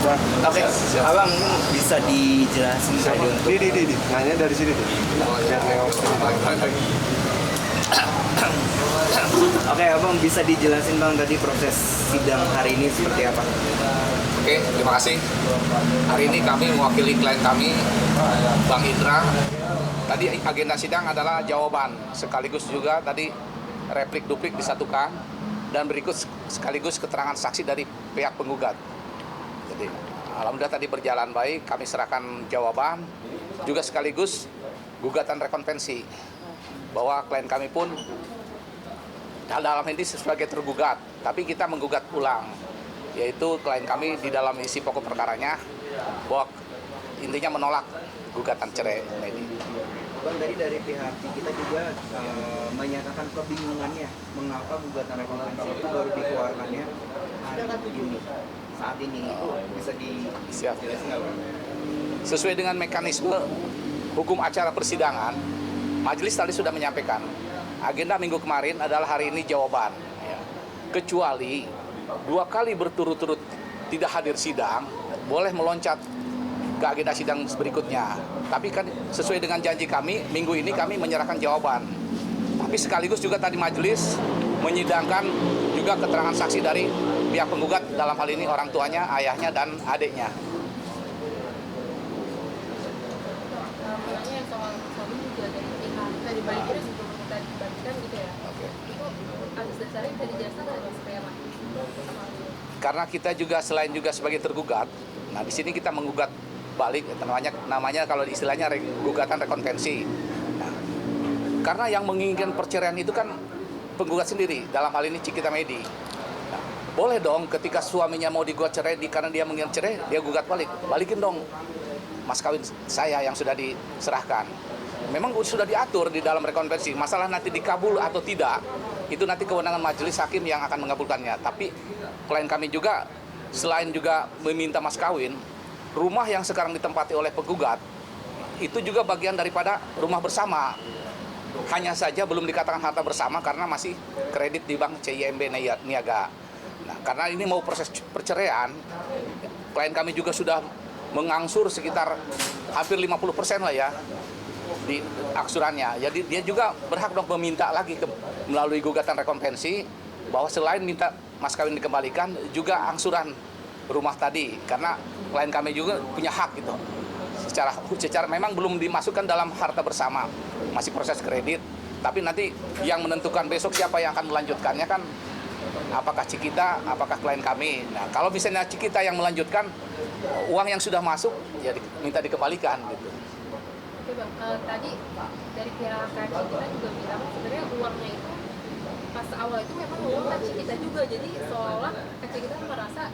Bang. Oke, abang bisa dijelasin tadi untuk Di. Nanya dari sini tuh. Biar nengok sini. Oke, abang bisa dijelasin bang tadi proses sidang hari ini seperti apa? Oke, terima kasih. Hari ini kami mewakili klien kami, Bang Indra. Tadi agenda sidang adalah jawaban, sekaligus juga tadi replik-duplik disatukan, dan berikut sekaligus keterangan saksi dari pihak penggugat. Jadi, alhamdulillah tadi berjalan baik, kami serahkan jawaban, juga sekaligus gugatan rekonvensi, bahwa klien kami pun dalam ini sebagai tergugat, tapi kita menggugat ulang, yaitu klien kami di dalam isi pokok perkaranya bahwa intinya menolak gugatan cerai ini. Bang, tadi dari pihak kita juga menyatakan kebingungannya mengapa gugatan rekonvensi itu baru dikeluarkannya hari ini, saat ini. Itu bisa dijelasin nggak bang? Sesuai dengan mekanisme hukum acara persidangan, majelis tadi sudah menyampaikan agenda minggu kemarin adalah hari ini jawaban, ya. Kecuali 2 kali berturut-turut tidak hadir sidang, boleh meloncat ke agenda sidang berikutnya. Tapi kan sesuai dengan janji kami, minggu ini kami menyerahkan jawaban. Tapi sekaligus juga tadi majelis menyidangkan juga keterangan saksi dari pihak penggugat, dalam hal ini orang tuanya, ayahnya, dan adiknya. Yang soal suami juga dari pihak dari balikin sebelum kita dibagikan gitu ya. Oke. Itu atas dasarnya bisa dijelaskan nggak supaya apa? Karena kita juga selain juga sebagai tergugat, nah di sini kita menggugat balik, namanya kalau istilahnya gugatan rekonvensi. Nah, karena yang menginginkan perceraian itu kan penggugat sendiri, dalam hal ini Cikita Medi. Nah, boleh dong ketika suaminya mau digugat cerai karena dia menginginkan cerai, dia gugat balikin dong mas kawin saya yang sudah diserahkan. Memang sudah diatur di dalam rekonvensi, masalah nanti dikabul atau tidak, itu nanti kewenangan majelis hakim yang akan mengabulkannya. Tapi klien kami juga selain juga meminta mas kawin, rumah yang sekarang ditempati oleh penggugat itu juga bagian daripada rumah bersama. Hanya saja belum dikatakan harta bersama karena masih kredit di bank CIMB Niaga. Nah, karena ini mau proses perceraian, klien kami juga sudah mengangsur sekitar hampir 50% lah ya di aksurannya. Jadi dia juga berhak dong meminta lagi melalui gugatan rekonvensi bahwa selain minta mas kawin dikembalikan, juga angsuran rumah tadi, karena klien kami juga punya hak gitu. Secara memang belum dimasukkan dalam harta bersama, masih proses kredit, tapi nanti yang menentukan besok siapa yang akan melanjutkannya kan apakah Cikita, apakah klien kami. Nah, kalau misalnya Cikita yang melanjutkan, uang yang sudah masuk ya minta dikembalikan gitu. Oke bang, tadi dari pihak kaci kita juga bilang sebenarnya uangnya itu pas awal itu memang uang kaci kita juga, jadi seolah kaci kita merasa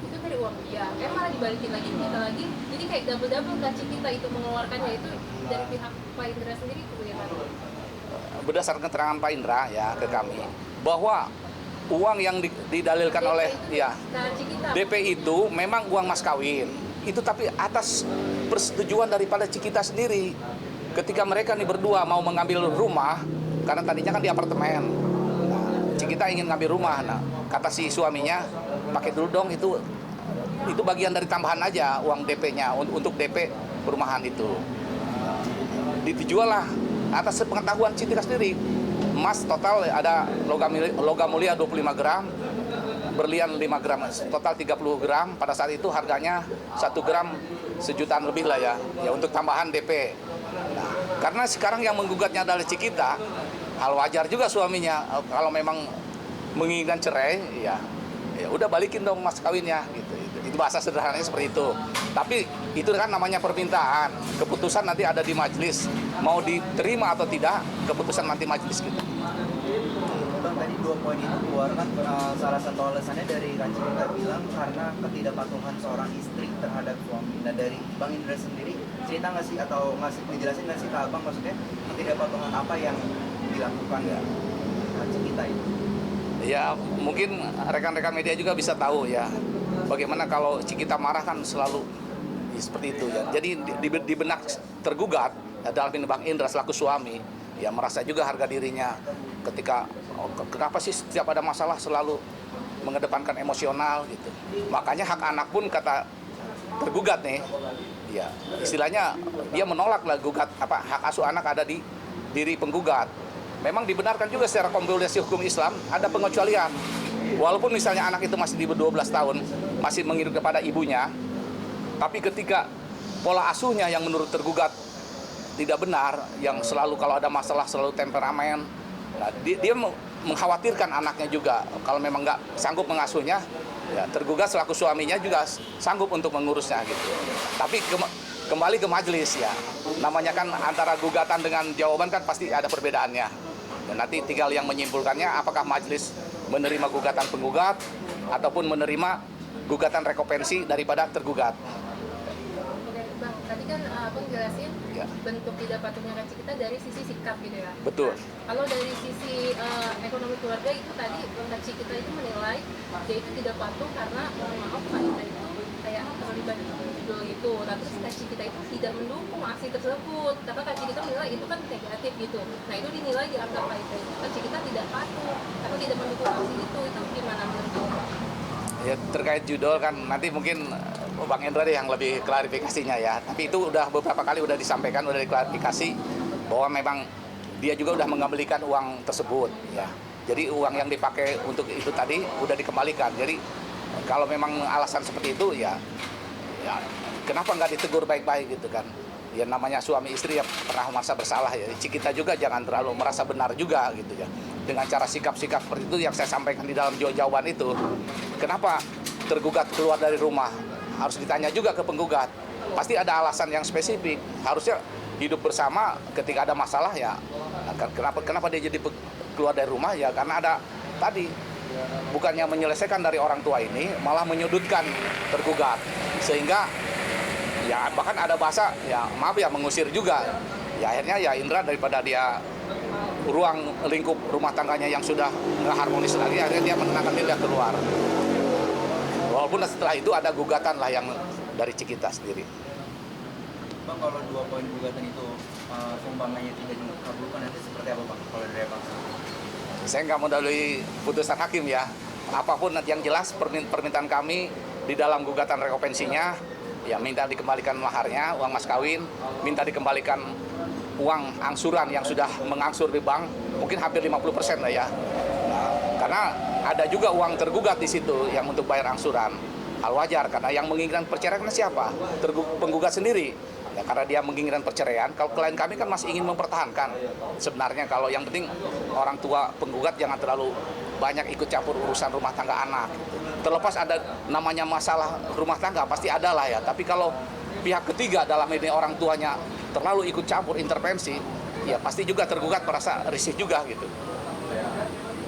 itu dari uang dia, malah dibalikin lagi kita lagi, jadi kayak double kaci kita itu mengeluarkannya itu dari pihak Pak Indra sendiri itu ya kan? Berdasarkan keterangan Pak Indra ya ke kami bahwa uang yang didalilkan DP oleh itu ya kaci kita. DP itu memang uang mas kawin itu, tapi atas persetujuan daripada Cikita sendiri. Ketika mereka nih berdua mau mengambil rumah, karena tadinya kan di apartemen, nah, Cikita ingin ngambil rumah, nah kata si suaminya pakai dulu dong, itu bagian dari tambahan aja uang DP-nya untuk DP perumahan itu. Dijual lah atas sepengetahuan Cikita sendiri. Emas total ada logam mulia 25 gram, berlian 5 gram, total 30 gram. Pada saat itu harganya 1 gram sejutaan lebih lah ya untuk tambahan DP. Nah, karena sekarang yang menggugatnya adalah Cikita, hal wajar juga suaminya kalau memang menginginkan cerai, ya udah balikin dong mas kawinnya gitu. Itu bahasa sederhananya seperti itu. Tapi itu kan namanya permintaan. Keputusan nanti ada di majelis. Mau diterima atau tidak, keputusan nanti majelis gitu. Bang, tadi 2 poin itu keluarkan, salah satu alasannya dari Kaci kita bilang karena ketidakpatuhan seorang istri terhadap suami. Nah, dari Bang Indra sendiri cerita nggak sih atau ngejelasin nggak sih ke abang maksudnya ketidakpatuhan apa yang dilakukan ya Kaci kita itu? Ya mungkin rekan-rekan media juga bisa tahu ya bagaimana kalau Cikita marah kan selalu ya, seperti itu ya. Jadi di benak tergugat ya, dalam ini Bang Indra selaku suami ya merasa juga harga dirinya ketika kenapa sih setiap ada masalah selalu mengedepankan emosional gitu. Makanya hak anak pun kata tergugat nih, ya istilahnya dia menolak lah gugat hak asuh anak ada di diri penggugat. Memang dibenarkan juga secara kompilasi hukum Islam ada pengecualian. Walaupun misalnya anak itu masih di 12 tahun, masih mengikut kepada ibunya, tapi ketika pola asuhnya yang menurut tergugat tidak benar, yang selalu kalau ada masalah selalu temperamen, nah, dia mengkhawatirkan anaknya juga. Kalau memang nggak sanggup mengasuhnya, ya tergugat selaku suaminya juga sanggup untuk mengurusnya gitu. Tapi kembali ke majelis ya, namanya kan antara gugatan dengan jawaban kan pasti ada perbedaannya. Dan nanti tinggal yang menyimpulkannya apakah majelis menerima gugatan penggugat ataupun menerima gugatan rekopensi daripada tergugat. Oke, Bang, tadi kan Abang jelasin Ya. bentuk tidak patuhnya gaji kita dari sisi sikap gitu ya. Betul. Nah, kalau dari sisi ekonomi keluarga itu tadi gaji kita itu menilai dia itu tidak patuh karena mohon maaf Pak Indra itu kayak terlibat judul itu. Nah, terus gaji kita itu tidak mendukung aksi tersebut karena gaji kita menilai itu kan negatif gitu. Nah, itu dinilai dianggap Pak Indra itu gaji kita tidak patuh karena tidak mendukung aksi itu gimana menurut Bapak? Ya terkait judul kan nanti mungkin Bang Indra deh yang lebih klarifikasinya ya. Tapi itu udah beberapa kali udah disampaikan, udah diklarifikasi bahwa memang dia juga udah mengembalikan uang tersebut ya. Jadi uang yang dipakai untuk itu tadi udah dikembalikan. Jadi kalau memang alasan seperti itu ya kenapa nggak ditegur baik-baik gitu kan? Ya namanya suami istri yang pernah merasa bersalah ya. Kita juga jangan terlalu merasa benar juga gitu ya. Dengan cara sikap-sikap seperti itu yang saya sampaikan di dalam jawaban itu. Kenapa tergugat keluar dari rumah? Harus ditanya juga ke penggugat. Pasti ada alasan yang spesifik. Harusnya hidup bersama ketika ada masalah ya. Kenapa dia jadi keluar dari rumah ya karena ada tadi bukannya menyelesaikan dari orang tua ini malah menyudutkan tergugat. Sehingga ya bahkan ada bahasa ya maaf ya mengusir juga. Ya akhirnya ya Indra daripada dia ruang lingkup rumah tangganya yang sudah nggak harmonis lagi, akhirnya dia menenangkan diri dia keluar. Walaupun setelah itu ada gugatan lah yang dari Cikita sendiri. Bang, kalau 2 poin gugatan itu sumbangannya tidak dikabulkan nanti seperti apa Bang kalau dari Abang? Saya nggak mendahului putusan hakim ya. Apapun yang jelas permintaan kami di dalam gugatan rekopensinya ya minta dikembalikan maharnya, uang mas kawin, minta dikembalikan uang angsuran yang sudah mengangsur di bank, mungkin hampir 50% lah ya. Nah, karena ada juga uang tergugat di situ yang untuk bayar angsuran. Hal wajar karena yang menginginkan perceraian siapa? Penggugat sendiri. Ya, karena dia menginginkan perceraian, kalau klien kami kan masih ingin mempertahankan. Sebenarnya kalau yang penting orang tua penggugat jangan terlalu banyak ikut campur urusan rumah tangga anak. Terlepas ada namanya masalah rumah tangga pasti ada lah ya. Tapi kalau pihak ketiga dalam ini orang tuanya terlalu ikut campur intervensi, ya pasti juga tergugat merasa risih juga gitu.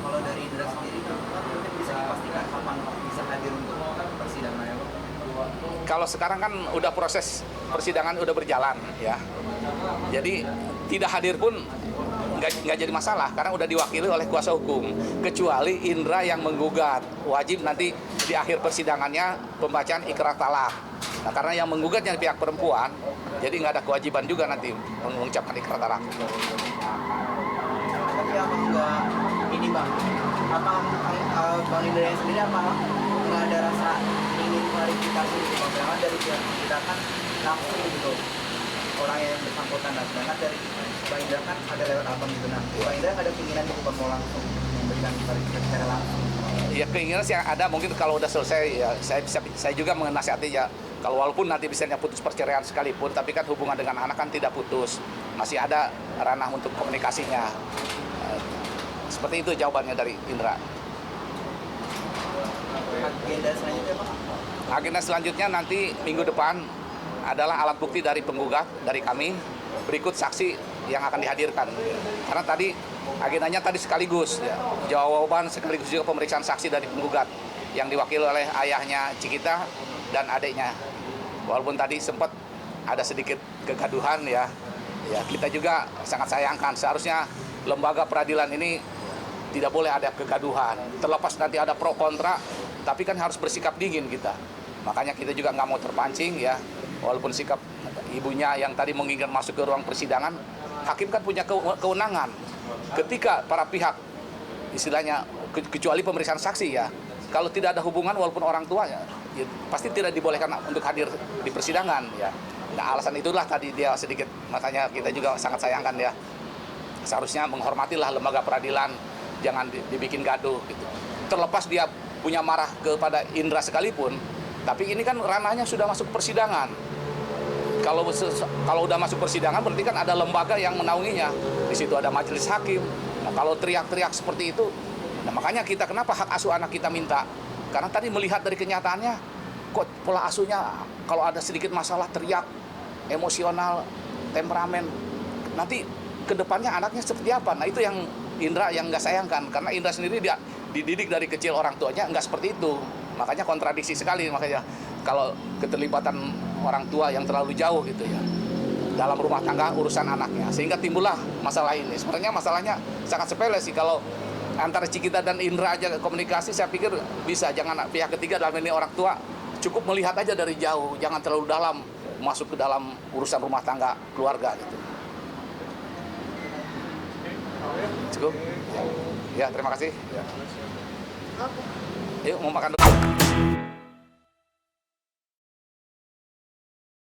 Kalau dari Indra sendiri, bisa dipastikan kapan bisa hadir untuk persidangan ya Bang? Kalau sekarang kan udah proses persidangan udah berjalan ya. Jadi tidak hadir pun nggak jadi masalah karena udah diwakili oleh kuasa hukum. Kecuali Indra yang menggugat, wajib nanti di akhir persidangannya pembacaan ikrar talak. Nah karena yang menggugatnya pihak perempuan, jadi nggak ada kewajiban juga nanti mengucapkan ikrar talak. Tapi Abang nggak ini Bang, Bang Indra yang sendiri apa nggak ada rasa ingin klarifikasi gitu Bang? Karena dari pihak kita kan langsung gitu orang yang bersangkutan, dan sedangkan dari Bang Indra kan ada lewat Abang gitu. Nah, Bang Indra ada keinginan untuk mau langsung memberikan klarifikasi secara langsung. Ya keinginan sih ada, mungkin kalau udah selesai ya saya juga menasihati ya kalau walaupun nanti misalnya putus perceraian sekalipun, tapi kan hubungan dengan anak kan tidak putus, masih ada ranah untuk komunikasinya. Seperti itu jawabannya dari Indra. Agenda selanjutnya Pak? Agenda selanjutnya nanti minggu depan adalah alat bukti dari penggugat, dari kami, berikut saksi yang akan dihadirkan. Karena tadi agendanya tadi sekaligus, ya, jawaban sekaligus juga pemeriksaan saksi dari penggugat yang diwakili oleh ayahnya Cikita dan adiknya. Walaupun tadi sempat ada sedikit kegaduhan ya kita juga sangat sayangkan. Seharusnya lembaga peradilan ini tidak boleh ada kegaduhan. Terlepas nanti ada pro kontra, tapi kan harus bersikap dingin kita. Makanya kita juga nggak mau terpancing ya. Walaupun sikap ibunya yang tadi menginginkan masuk ke ruang persidangan, hakim kan punya kewenangan. Ketika para pihak, istilahnya kecuali pemeriksaan saksi ya, kalau tidak ada hubungan walaupun orang tua ya, ya pasti tidak dibolehkan untuk hadir di persidangan ya. Nah, alasan itulah tadi dia sedikit, makanya kita juga sangat sayangkan ya. Seharusnya menghormatilah lembaga peradilan, jangan dibikin gaduh gitu. Terlepas dia punya marah kepada Indra sekalipun, tapi ini kan ranahnya sudah masuk persidangan. Kalau udah masuk persidangan berarti kan ada lembaga yang menaunginya. Di situ ada majelis hakim. Nah, kalau teriak-teriak seperti itu, nah makanya kita kenapa hak asuh anak kita minta? Karena tadi melihat dari kenyataannya, kok pola asuhnya kalau ada sedikit masalah teriak, emosional, temperamen. Nanti kedepannya anaknya seperti apa? Nah itu yang Indra yang nggak sayangkan. Karena Indra sendiri dia dididik dari kecil orang tuanya nggak seperti itu. Makanya kontradiksi sekali, makanya kalau keterlibatan orang tua yang terlalu jauh gitu ya dalam rumah tangga urusan anaknya, sehingga timbullah masalah ini. Sebenarnya masalahnya sangat sepele sih, kalau antara Cikita dan Indra aja komunikasi saya pikir bisa. Jangan pihak ketiga, dalam ini orang tua, cukup melihat aja dari jauh, jangan terlalu dalam masuk ke dalam urusan rumah tangga keluarga gitu. Cukup? Ya, terima kasih. Ya. Yuk mau makan dulu.